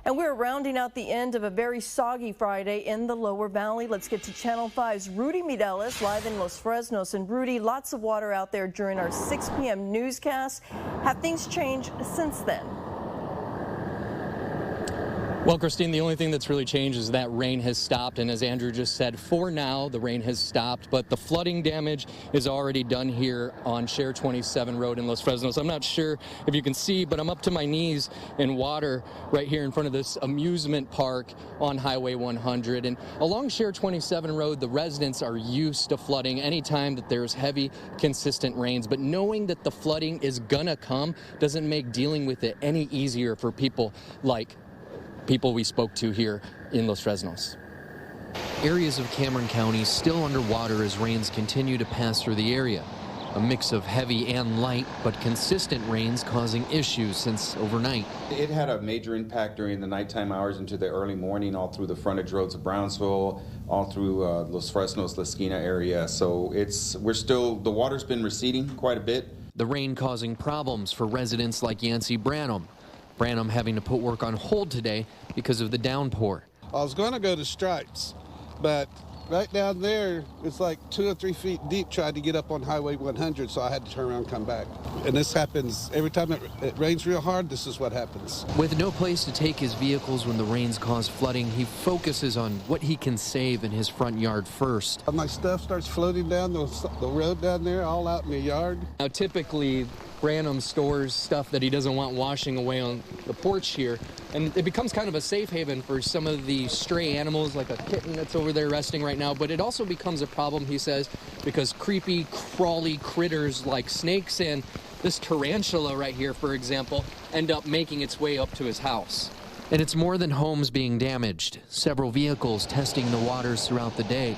And we're rounding out the end of a very soggy Friday in the lower valley. Let's get to Channel 5's Rudy Mireles live in Los Fresnos. And Rudy, lots of water out there during our 6 p.m. newscast. Have things changed since then? Well, Christine, the only thing that's really changed is that rain has stopped. And as Andrew just said, for now, the rain has stopped. But the flooding damage is already done here on Share 27 Road in Los Fresnos. I'm not sure if you can see, but I'm up to my knees in water right here in front of this amusement park on Highway 100. And along Share 27 Road, the residents are used to flooding anytime that there's heavy, consistent rains. But knowing that the flooding is gonna come doesn't make dealing with it any easier for people like people we spoke to here in Los Fresnos. Areas of Cameron County still underwater as rains continue to pass through the area. A mix of heavy and light, but consistent rains causing issues since overnight. It had a major impact during the nighttime hours into the early morning, all through the frontage roads of Brownsville, all through Los Fresnos, La Esquina area. So the water's been receding quite a bit. The rain causing problems for residents like Yancy Branham. Branham having to put work on hold today because of the downpour. I was going to go to Stripes, but right down there, it's like 2 or 3 feet deep, tried to get up on Highway 100, so I had to turn around and come back. And this happens every time it rains real hard, this is what happens. With no place to take his vehicles when the rains cause flooding, he focuses on what he can save in his front yard first. My stuff starts floating down the road down there, all out in the yard. Now, typically, Branham stores stuff that he doesn't want washing away on the porch here, and it becomes kind of a safe haven for some of the stray animals, like a kitten that's over there resting right now. But it also becomes a problem, he says, because creepy, crawly critters like snakes and this tarantula right here, for example, end up making its way up to his house. And it's more than homes being damaged. Several vehicles testing the waters throughout the day.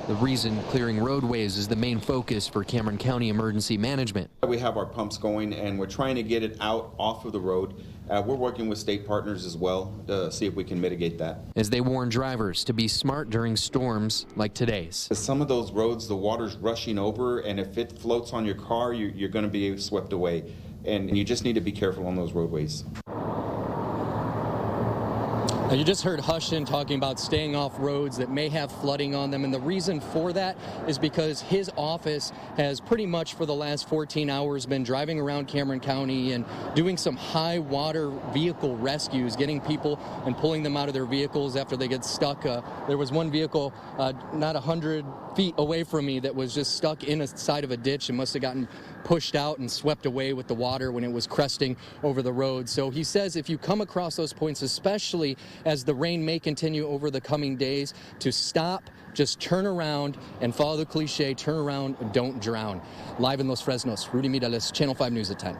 The reason clearing roadways is the main focus for Cameron County Emergency Management. We have our pumps going and we're trying to get it out off of the road. We're working with state partners as well to see if we can mitigate that. As they warn drivers to be smart during storms like today's. Some of those roads, the water's rushing over, and if it floats on your car, you're going to be swept away. And you just need to be careful on those roadways. Now, you just heard Hushin talking about staying off roads that may have flooding on them, and the reason for that is because his office has pretty much for the last 14 hours been driving around Cameron County and doing some high water vehicle rescues, getting people and pulling them out of their vehicles after they get stuck. There was one vehicle not 100 feet away from me that was just stuck in a side of a ditch and must have gotten pushed out and swept away with the water when it was cresting over the road. So he says if you come across those points, especially as the rain may continue over the coming days, to stop, just turn around and follow the cliche, turn around, don't drown. Live in Los Fresnos, Rudy Mireles, Channel 5 News at 10.